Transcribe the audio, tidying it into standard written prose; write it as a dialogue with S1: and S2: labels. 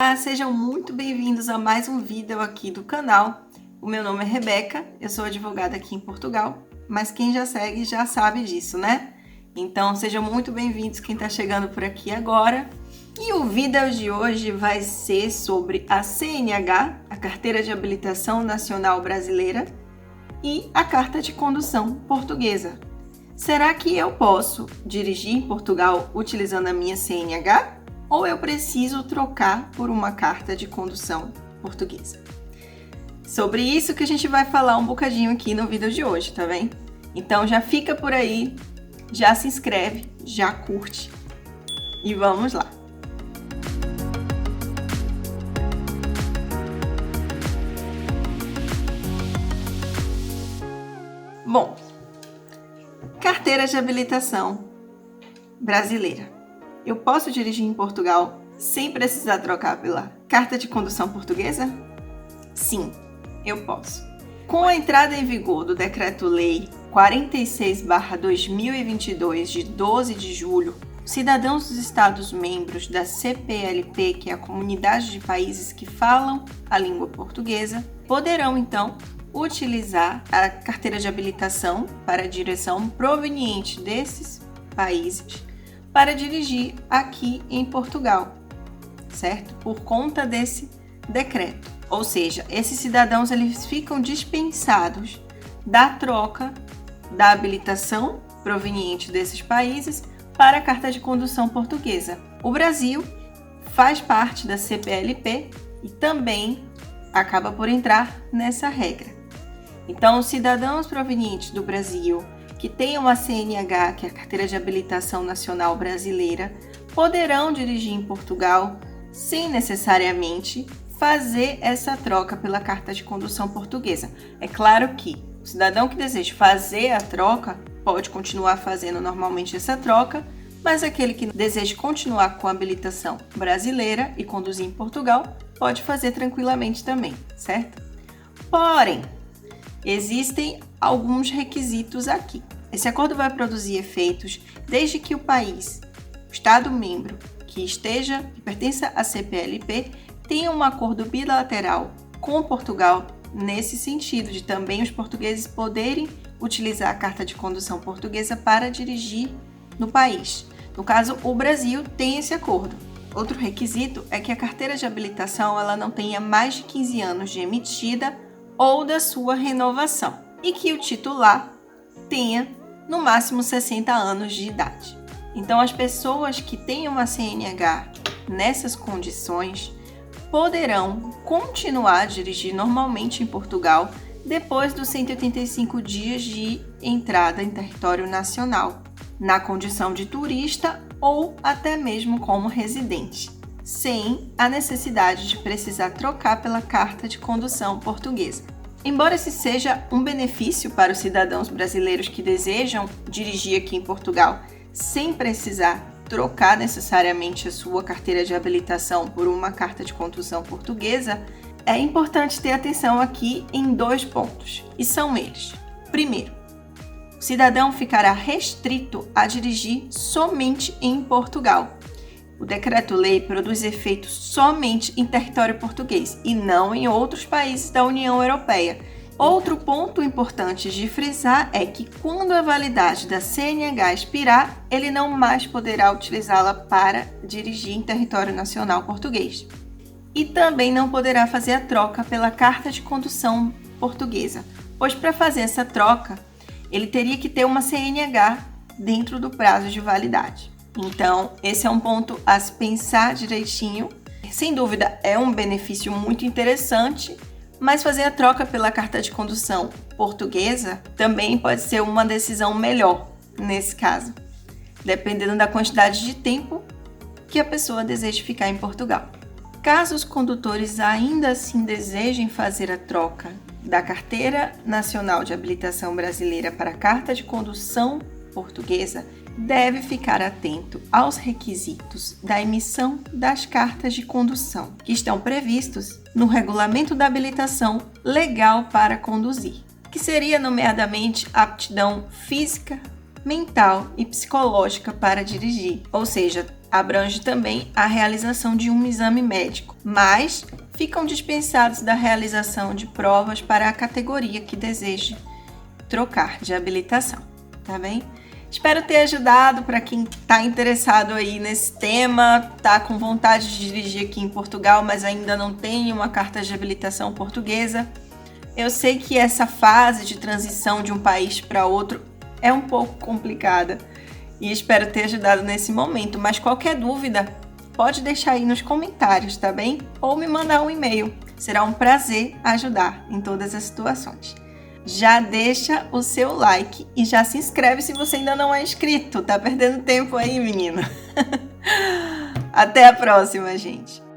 S1: Olá, sejam muito bem-vindos a mais um vídeo aqui do canal. O meu nome é Rebeca, eu sou advogada aqui em Portugal, mas quem já segue já sabe disso, né? Então sejam muito bem-vindos quem está chegando por aqui agora. E o vídeo de hoje vai ser sobre a CNH, a Carteira de Habilitação Nacional Brasileira, e a Carta de Condução Portuguesa. Será que eu posso dirigir em Portugal utilizando a minha CNH? Ou eu preciso trocar por uma carta de condução portuguesa? Sobre isso que a gente vai falar um bocadinho aqui no vídeo de hoje, tá bem? Então já fica por aí, já se inscreve, já curte e vamos lá! Bom, carteira de habilitação brasileira. Eu posso dirigir em Portugal sem precisar trocar pela carta de condução portuguesa? Sim, eu posso. Com a entrada em vigor do Decreto-Lei 46/2022 de 12 de julho, cidadãos dos Estados-membros da CPLP, que é a Comunidade de Países que falam a língua portuguesa, poderão então utilizar a carteira de habilitação para a direção proveniente desses países para dirigir aqui em Portugal, certo? Por conta desse decreto. Ou seja, esses cidadãos eles ficam dispensados da troca da habilitação proveniente desses países para a carta de condução portuguesa. O Brasil faz parte da CPLP e também acaba por entrar nessa regra. Então, os cidadãos provenientes do Brasil que tenham a CNH, que é a Carteira de Habilitação Nacional Brasileira, poderão dirigir em Portugal sem necessariamente fazer essa troca pela carta de condução portuguesa. É claro que o cidadão que deseja fazer a troca pode continuar fazendo normalmente essa troca, mas aquele que deseja continuar com a habilitação brasileira e conduzir em Portugal pode fazer tranquilamente também, certo? Porém, existem alguns requisitos aqui. Esse acordo vai produzir efeitos desde que o país, o Estado-membro que pertença à CPLP, tenha um acordo bilateral com Portugal nesse sentido de também os portugueses poderem utilizar a carta de condução portuguesa para dirigir no país. No caso, o Brasil tem esse acordo. Outro requisito é que a carteira de habilitação ela não tenha mais de 15 anos de emitida ou da sua renovação e que o titular tenha no máximo 60 anos de idade. Então, as pessoas que tenham uma CNH nessas condições poderão continuar a dirigir normalmente em Portugal depois dos 185 dias de entrada em território nacional, na condição de turista ou até mesmo como residente, sem a necessidade de precisar trocar pela carta de condução portuguesa. Embora esse seja um benefício para os cidadãos brasileiros que desejam dirigir aqui em Portugal sem precisar trocar necessariamente a sua carteira de habilitação por uma carta de condução portuguesa, é importante ter atenção aqui em dois pontos, e são eles. Primeiro, o cidadão ficará restrito a dirigir somente em Portugal. O Decreto-Lei produz efeitos somente em território português e não em outros países da União Europeia. Outro ponto importante de frisar é que quando a validade da CNH expirar, ele não mais poderá utilizá-la para dirigir em território nacional português. E também não poderá fazer a troca pela carta de condução portuguesa, pois para fazer essa troca, ele teria que ter uma CNH dentro do prazo de validade. Então, esse é um ponto a se pensar direitinho. Sem dúvida, é um benefício muito interessante, mas fazer a troca pela carta de condução portuguesa também pode ser uma decisão melhor nesse caso, dependendo da quantidade de tempo que a pessoa deseja ficar em Portugal. Caso os condutores ainda assim desejem fazer a troca da Carteira Nacional de Habilitação Brasileira para a carta de condução portuguesa, deve ficar atento aos requisitos da emissão das cartas de condução, que estão previstos no Regulamento da Habilitação Legal para Conduzir, que seria nomeadamente aptidão física, mental e psicológica para dirigir, ou seja, Abrange também a realização de um exame médico, mas ficam dispensados da realização de provas para a categoria que deseje trocar de habilitação, tá bem? Espero ter ajudado para quem está interessado aí nesse tema, tá com vontade de dirigir aqui em Portugal, mas ainda não tem uma carta de habilitação portuguesa. Eu sei que essa fase de transição de um país para outro é um pouco complicada e espero ter ajudado nesse momento, mas qualquer dúvida pode deixar aí nos comentários, tá bem? Ou me mandar um e-mail. Será um prazer ajudar em todas as situações. Já deixa o seu like e já se inscreve se você ainda não é inscrito. Tá perdendo tempo aí, menina? Até a próxima, gente!